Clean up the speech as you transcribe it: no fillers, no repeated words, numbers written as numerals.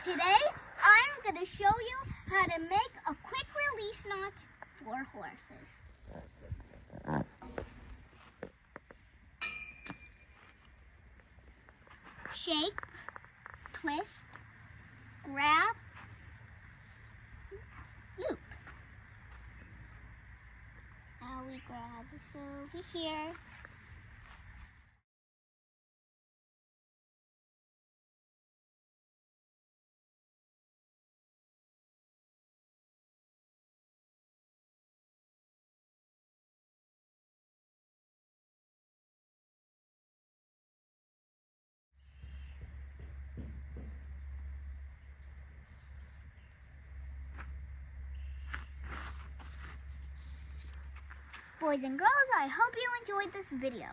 Today, I'm going to show you how to make a quick release knot for horses. Shake, twist, grab, loop. Now we grab this over here. Boys and girls, I hope you enjoyed this video.